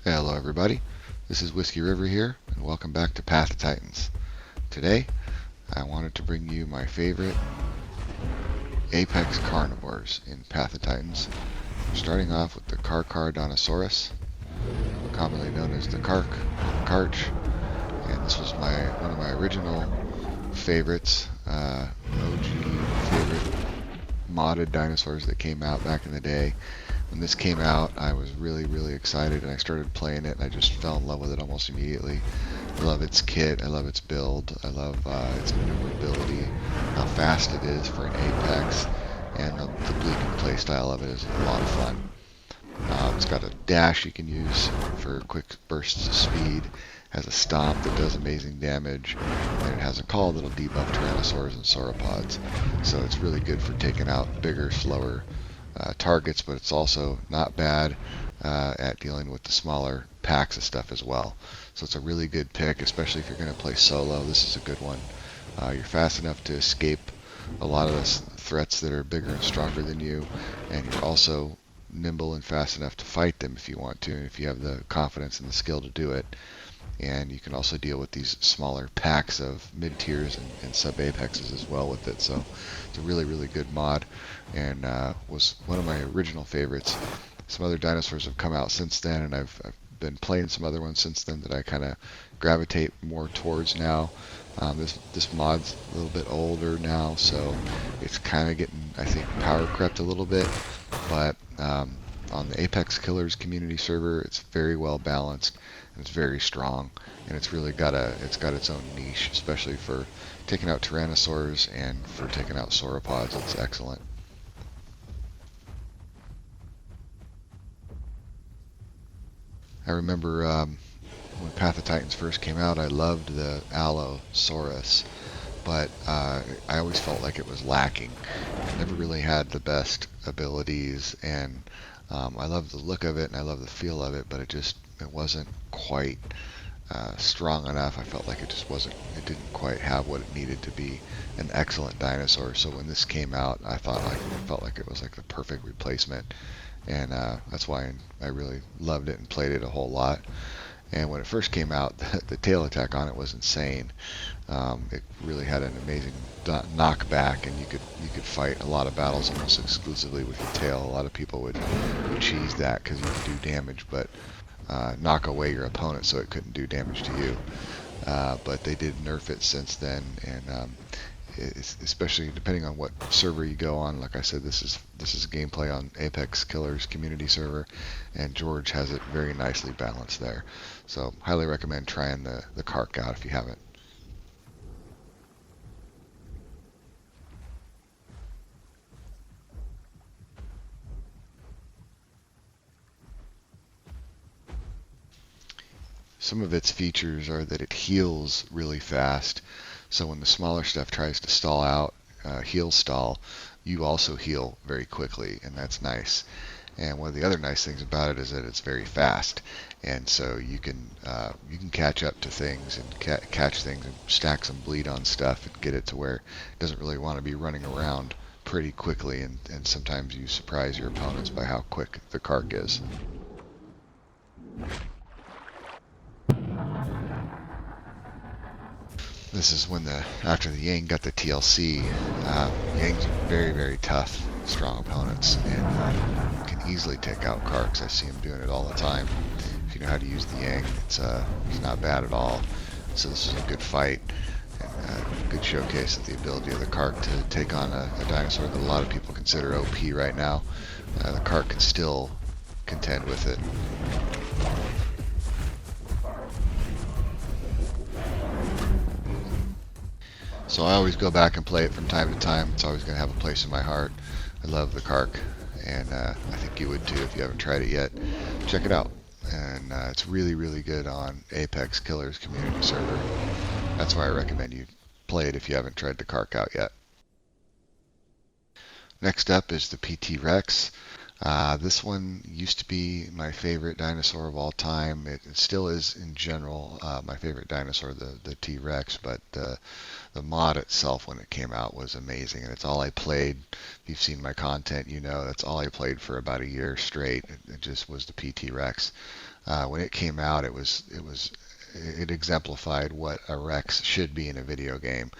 Hello everybody, this is Whiskey River here, and welcome back to Path of Titans. Today, I wanted to bring you my favorite apex carnivores in Path of Titans. We're starting off with the Carnosaurus, commonly known as the Carc, or Carch, and this was one of my original favorites, OG favorite modded dinosaurs that came out back in the day. When this came out, I was really excited, and I started playing it, and I just fell in love with it almost immediately. I love its kit, I love its build, I love its maneuverability, how fast it is for an Apex, and the bleak and playstyle of it is a lot of fun. It's got a dash you can use for quick bursts of speed, has a stomp that does amazing damage, and it has a call that'll debuff Tyrannosaurs and Sauropods. So it's really good for taking out bigger, slower targets, but it's also not bad at dealing with the smaller packs of stuff as well. So it's a really good pick, especially if you're going to play solo. This is a good one. You're fast enough to escape a lot of the threats that are bigger and stronger than you, and you're also nimble and fast enough to fight them if you want to, and if you have the confidence and the skill to do it. And you can also deal with these smaller packs of mid-tiers and sub-apexes as well with it. So it's a really good mod, and was one of my original favorites. Some other dinosaurs have come out since then, and I've been playing some other ones since then that I kind of gravitate more towards now. This mod's a little bit older now, so it's kind of getting, I think, power crept a little bit, but on the Apex Killers community server, it's very well balanced, and it's very strong, and it's really got its own niche, especially for taking out Tyrannosaurs and for taking out Sauropods. It's excellent. I remember when Path of Titans first came out, I loved the Allosaurus, but I always felt like it was lacking. It never really had the best abilities, and I love the look of it and I love the feel of it, but it wasn't quite strong enough. I felt like it didn't quite have what it needed to be an excellent dinosaur. So when this came out, I felt like it was like the perfect replacement, and that's why I really loved it and played it a whole lot. And when it first came out, the tail attack on it was insane. It really had an amazing knockback, and you could fight a lot of battles almost exclusively with your tail. A lot of people would cheese that because you could do damage, but knock away your opponent so it couldn't do damage to you. But they did nerf it since then, and especially depending on what server you go on. Like I said, this is gameplay on Apex Killers community server, and George has it very nicely balanced there. So highly recommend trying the Carc out if you haven't. Some of its features are that it heals really fast. So when the smaller stuff tries to stall out, heal stall, you also heal very quickly, and that's nice. And one of the other nice things about it is that it's very fast, and so you can catch up to things and catch things and stack some bleed on stuff and get it to where it doesn't really want to be running around pretty quickly, and sometimes you surprise your opponents by how quick the Carc is. This is when after the Yang got the TLC. Yang's very tough, strong opponents, and can easily take out Carcs. I see him doing it all the time. If you know how to use the Yang, it's not bad at all. So this is a good fight, and a good showcase of the ability of the Carc to take on a dinosaur that a lot of people consider OP right now. The Carc can still contend with it. So I always go back and play it from time to time. It's always going to have a place in my heart. I love the Carc, and I think you would too if you haven't tried it yet. Check it out. And it's really good on Apex Killers community server. That's why I recommend you play it if you haven't tried the Carc out yet. Next up is the PT Rex. This one used to be my favorite dinosaur of all time. It still is in general my favorite dinosaur, the T-Rex, but the mod itself when it came out was amazing, and it's all I played. If you've seen my content, you know that's all I played for about a year straight. It just was the PT Rex. When it came out, it exemplified what a Rex should be in a video game.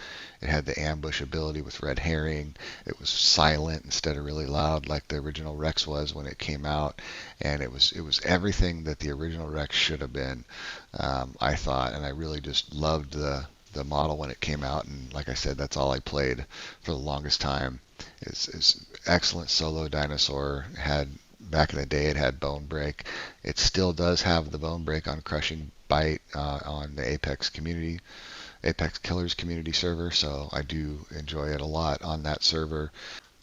It had the ambush ability with red herring. It was silent instead of really loud like the original Rex was when it came out, and it was everything that the original Rex should have been. I thought, and I really just loved the model when it came out, and like I said, that's all I played for the longest time. It's excellent solo dinosaur. Had back in the day, it had bone break. It still does have the bone break on crushing bite on the Apex Killers community server, so I do enjoy it a lot on that server.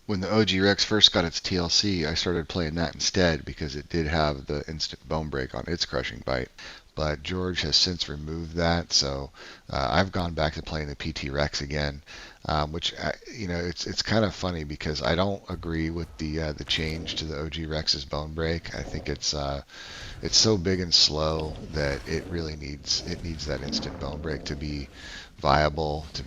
When the OG Rex first got its TLC, I started playing that instead because it did have the instant bone break on its crushing bite. But George has since removed that, so I've gone back to playing the PT Rex again, which it's kind of funny because I don't agree with the change to the OG Rex's bone break. I think it's so big and slow that it really needs that instant bone break to be viable, to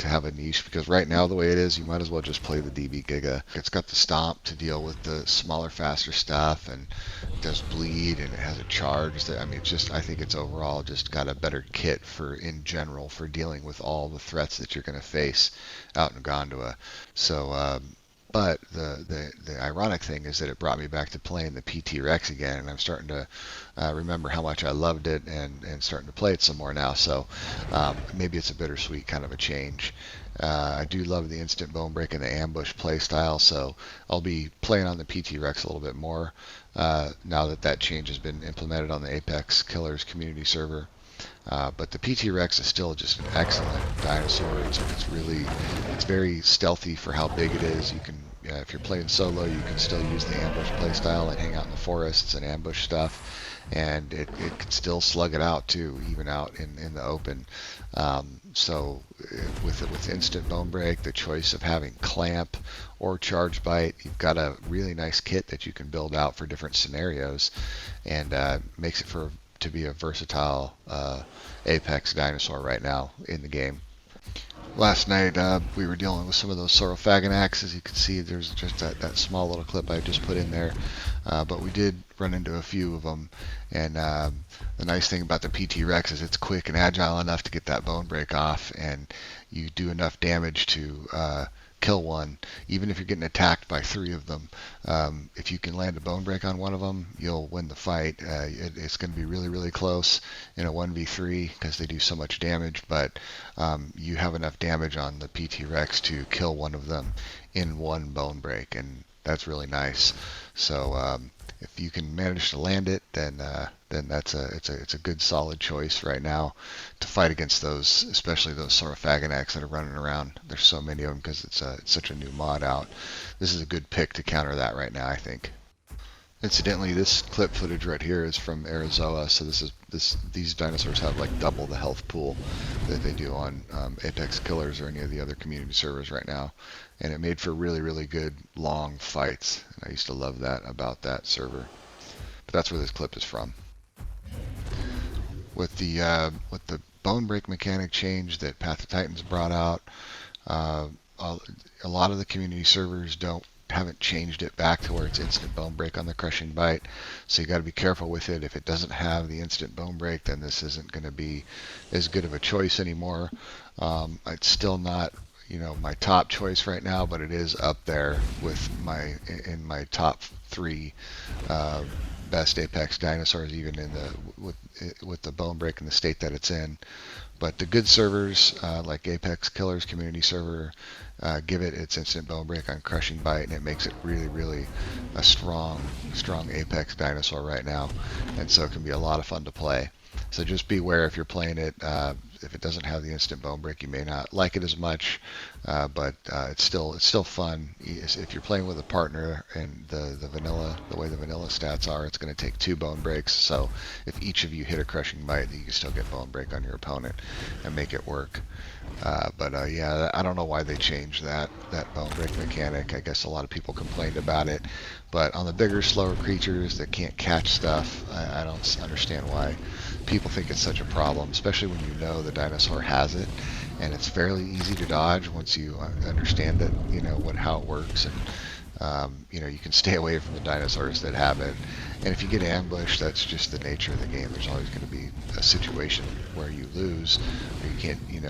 have a niche, because right now the way it is, you might as well just play the DB Giga. It's got the stomp to deal with the smaller, faster stuff, and it does bleed, and it has a charge that, I mean, I think it's overall just got a better kit in general for dealing with all the threats that you're going to face out in Gondua. So but the ironic thing is that it brought me back to playing the PT Rex again, and I'm starting to remember how much I loved it, and starting to play it some more now. So maybe it's a bittersweet kind of a change. I do love the instant bone break and the ambush playstyle, so I'll be playing on the PT Rex a little bit more now that change has been implemented on the Apex Killers community server. But the PT Rex is still just an excellent dinosaur. It's very stealthy for how big it is. You can, if you're playing solo, you can still use the ambush playstyle and hang out in the forests and ambush stuff, and it can still slug it out too, even out in the open. So with instant bone break, the choice of having clamp or charge bite, you've got a really nice kit that you can build out for different scenarios, and makes it to be a versatile Apex dinosaur right now in the game. Last night we were dealing with some of those Saurophaganax. As you can see, there's just that small little clip I just put in there, but we did run into a few of them, and the nice thing about the PT Rex is it's quick and agile enough to get that bone break off, and you do enough damage to kill one, even if you're getting attacked by three of them. If you can land a bone break on one of them, you'll win the fight. It's going to be really, really close in a 1v3 because they do so much damage, but you have enough damage on the PT Rex to kill one of them in one bone break, and that's really nice. So if you can manage to land it, then it's a good solid choice right now to fight against those, especially those Saurophaganax that are running around. There's so many of them because it's such a new mod out. This is a good pick to counter that right now, I think. Incidentally, this clip footage right here is from Arizona, so these dinosaurs have like double the health pool that they do on Apex Killers or any of the other community servers right now, and it made for really, really good long fights. And I used to love that about that server. But that's where this clip is from. With the bone break mechanic change that Path of Titans brought out, a lot of the community servers haven't changed it back to where it's instant bone break on the crushing bite, so you got to be careful with it. If it doesn't have the instant bone break, then this isn't going to be as good of a choice anymore. It's still not my top choice right now, but it is up there with in my top 3 best Apex dinosaurs, even with the bone break in the state that it's in. But the good servers like Apex Killers community server give it its instant bone break on crushing bite, and it makes it really, really a strong Apex dinosaur right now, and so it can be a lot of fun to play. So just beware if you're playing it. If it doesn't have the instant bone break, you may not like it as much, but it's still fun. If you're playing with a partner and the way the vanilla stats are, it's going to take 2 bone breaks. So if each of you hit a crushing bite, you can still get bone break on your opponent and make it work. Yeah, I don't know why they changed that bone break mechanic. I guess a lot of people complained about it, but on the bigger, slower creatures that can't catch stuff, I don't understand why people think it's such a problem, especially when you know the dinosaur has it, and it's fairly easy to dodge once you understand it, how it works. And You can stay away from the dinosaurs that have it. And if you get ambushed, that's just the nature of the game. There's always going to be a situation where you lose, or you can't, you're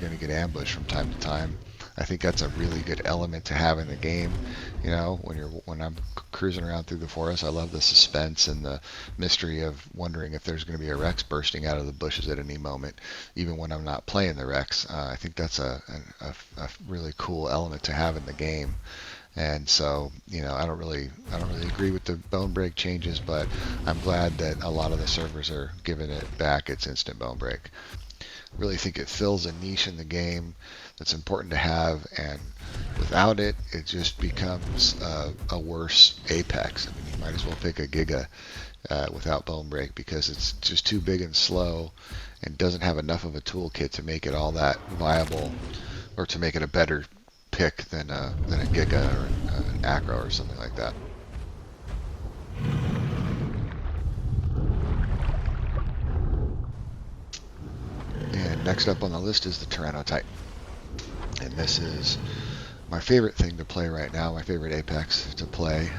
gonna get ambushed from time to time. I think that's a really good element to have in the game. When I'm cruising around through the forest, I love the suspense and the mystery of wondering if there's going to be a Rex bursting out of the bushes at any moment, even when I'm not playing the Rex. I think that's a really cool element to have in the game. And so, I don't really agree with the bone break changes, but I'm glad that a lot of the servers are giving it back its instant bone break. Really think it fills a niche in the game that's important to have, and without it, it just becomes a worse Apex. I mean, you might as well pick a Giga without bone break, because it's just too big and slow and doesn't have enough of a toolkit to make it all that viable, or to make it a better pick than a Giga or an Acro or something like that. And next up on the list is the Tyrannot Titan. And this is my favorite thing to play right now, my favorite Apex to play.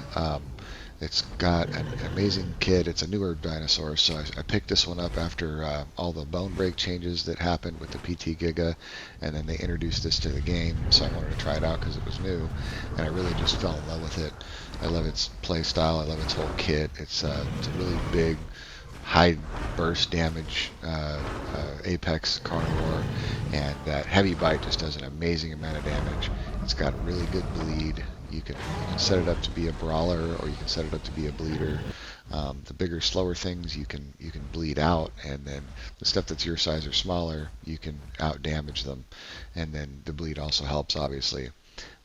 It's got an amazing kit. It's a newer dinosaur, so I picked this one up after all the bone break changes that happened with the PT Giga, and then they introduced this to the game, so I wanted to try it out because it was new, and I really just fell in love with it. I love its play style. I love its whole kit. It's a really big, high burst damage Apex carnivore, and that heavy bite just does an amazing amount of damage. It's got a really good bleed. You can set it up to be a brawler, or you can set it up to be a bleeder. The bigger, slower things you can bleed out, and then the stuff that's your size or smaller, you can out damage them. And then the bleed also helps, obviously.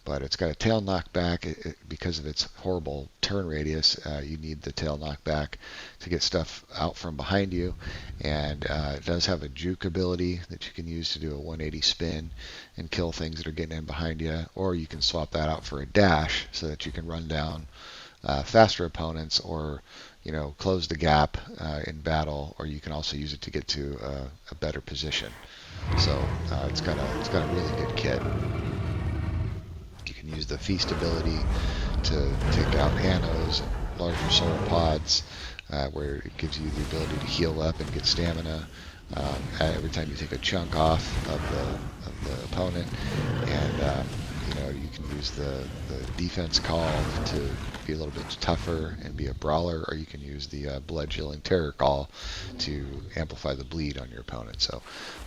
But it's got a tail knockback. Because of its horrible turn radius, you need the tail knockback to get stuff out from behind you. And it does have a juke ability that you can use to do a 180 spin and kill things that are getting in behind you. Or you can swap that out for a dash so that you can run down faster opponents, or close the gap in battle. Or you can also use it to get to a better position. So it's got a really good kit. You can use the feast ability to take out anos and larger sauropods, where it gives you the ability to heal up and get stamina every time you take a chunk off of the opponent. And you can use the defense call to be a little bit tougher and be a brawler, or you can use the blood chilling terror call to amplify the bleed on your opponent. So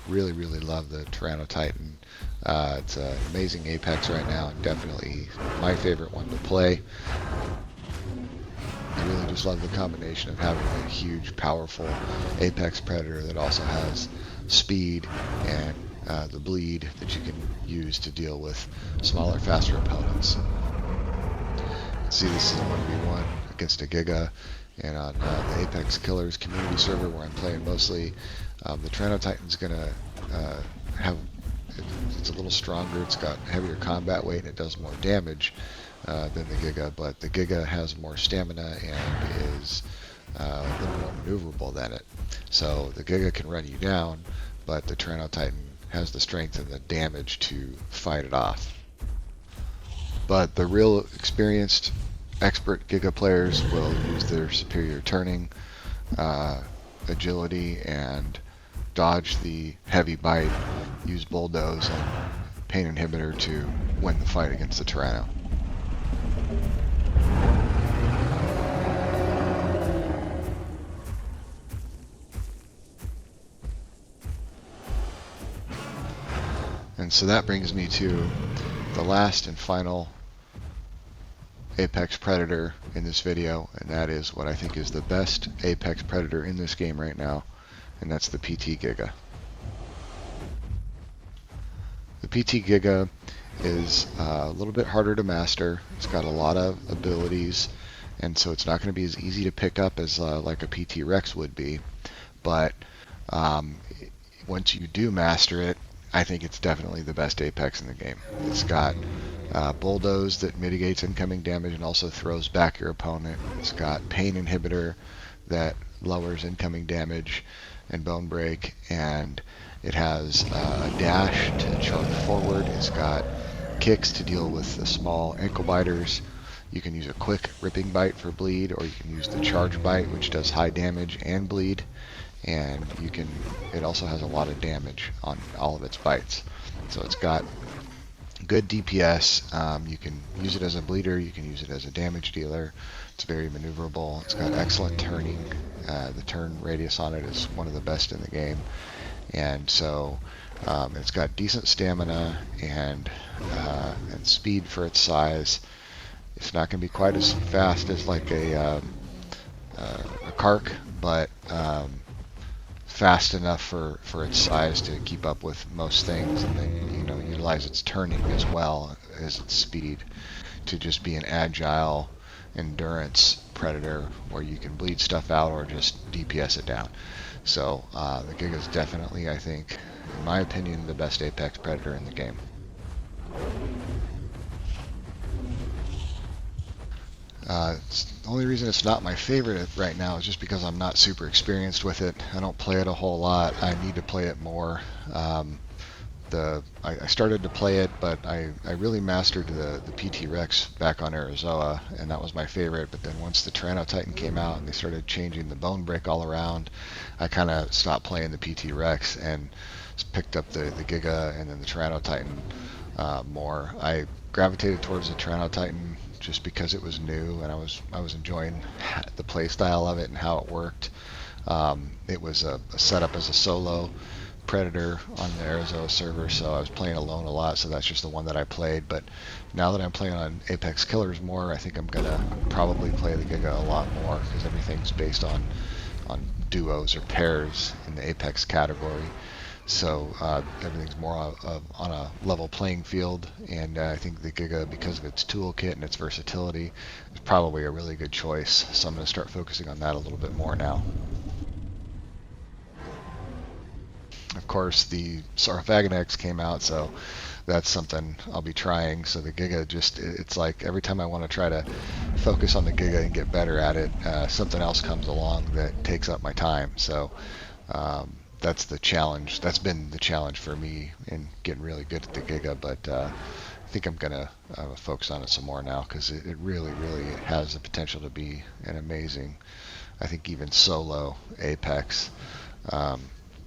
really love the Tyrannot Titan. It's an amazing Apex right now, and definitely my favorite one to play. I really just love the combination of having a huge, powerful Apex Predator that also has speed and the bleed that you can use to deal with smaller, faster opponents. See, this is a 1v1 against a Giga, and on the Apex Killers community server where I'm playing mostly, the Tyrannot Titan's gonna it's a little stronger. It's got heavier combat weight, and it does more damage than the Giga, but the Giga has more stamina and is a little more maneuverable than it. So the Giga can run you down, but the Tyrannot Titan has the strength and the damage to fight it off. But the real experienced, expert Giga players will use their superior turning, agility, and dodge the heavy bite, use bulldoze and pain inhibitor to win the fight against the Tyranno. And so that brings me to the last and final Apex Predator in this video, and that is what I think is the best Apex Predator in this game right now, and that's the PT Giga. The PT Giga is a little bit harder to master. It's got a lot of abilities, and so it's not going to be as easy to pick up as like a PT Rex would be. But once you do master it, I think it's definitely the best Apex in the game. It's got bulldoze that mitigates incoming damage and also throws back your opponent. It's got pain inhibitor that lowers incoming damage and bone break, and it has a dash to charge forward. It's got kicks to deal with the small ankle biters. You can use a quick ripping bite for bleed, or you can use the charge bite, which does high damage and bleed. And it also has a lot of damage on all of its bites. So it's got good DPS. You can use it as a bleeder, you can use it as a damage dealer. It's very maneuverable. It's got excellent turning. The turn radius on it is one of the best in the game. And so it's got decent stamina and speed for its size. It's not going to be quite as fast as like a Kark, but fast enough for its size to keep up with most things, and then utilize its turning as well as its speed to just be an agile endurance predator where you can bleed stuff out or just DPS it down. So the Giga is definitely, I think, in my opinion, the best apex predator in the game. The only reason it's not my favorite right now is just because I'm not super experienced with it. I don't play it a whole lot. I need to play it more. I started to play it, but I really mastered the PT Rex back on Arizoa, and that was my favorite. But then once the Tyrannot Titan came out and they started changing the bone break all around, I kind of stopped playing the PT Rex and picked up the Giga and then the Tyrannot Titan more. I gravitated towards the Tyrannot Titan just because it was new, and I was enjoying the play style of it and how it worked. It was a setup as a solo predator on the Arizona server, so I was playing alone a lot, so that's just the one that I played. But now that I'm playing on Apex Killers more, I think I'm gonna probably play the Giga a lot more, because everything's based on duos or pairs in the Apex category. So everything's more on a level playing field, and I think the Giga, because of its toolkit and its versatility, is probably a really good choice. So I'm going to start focusing on that a little bit more now. Of course, the Sarcophagonex came out, so that's something I'll be trying. So the Giga, it's like every time I want to try to focus on the Giga and get better at it, something else comes along that takes up my time. So that's the challenge. That's been the challenge for me in getting really good at the Giga, but I think I'm going to focus on it some more now, because it really, really has the potential to be an amazing, I think even solo Apex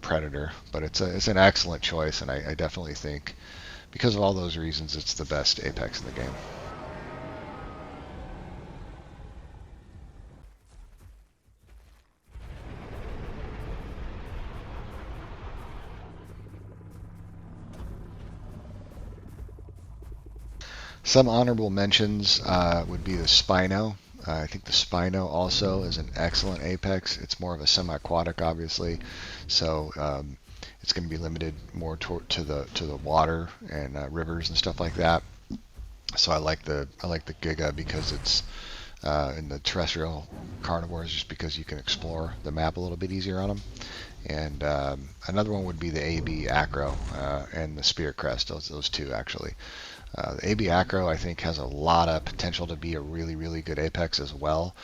predator. But it's an excellent choice, and I definitely think, because of all those reasons, it's the best Apex in the game. Some honorable mentions would be the Spino. I think the Spino also is an excellent Apex. It's more of a semi-aquatic, obviously, so it's going to be limited more to the water and rivers and stuff like that. So I like the Giga because it's in the terrestrial carnivores, just because you can explore the map a little bit easier on them. And another one would be the AB Acro and the Spirit Crest. Those two actually. The AB Acro, I think, has a lot of potential to be a really, really good Apex as well,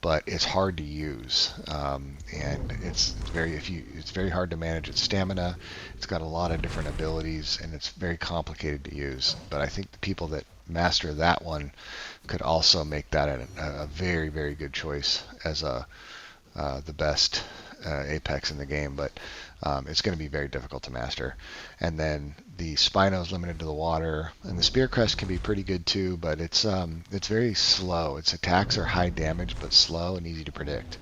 but it's hard to use, and it's very hard to manage its stamina. It's got a lot of different abilities, and it's very complicated to use. But I think the people that master that one could also make that a very, very good choice as the best Apex in the game, but it's going to be very difficult to master. And then the Spino is limited to the water, and the Spear Crest can be pretty good too, but it's very slow. Its attacks are high damage but slow and easy to predict,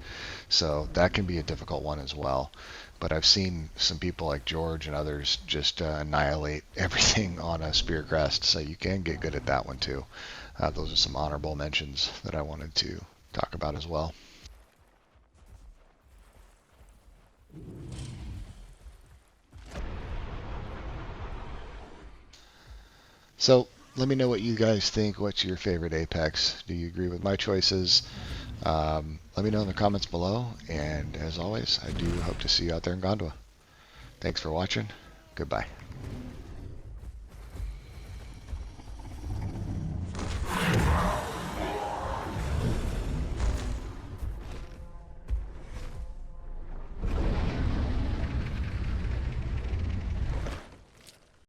so that can be a difficult one as well. But I've seen some people like George and others just annihilate everything on a Spear Crest, so you can get good at that one too. Those are some honorable mentions that I wanted to talk about as well. So let me know what you guys think. What's your favorite Apex? Do you agree with my choices? Let me know in the comments below. And as always, I do hope to see you out there in Gondwa. Thanks for watching. Goodbye.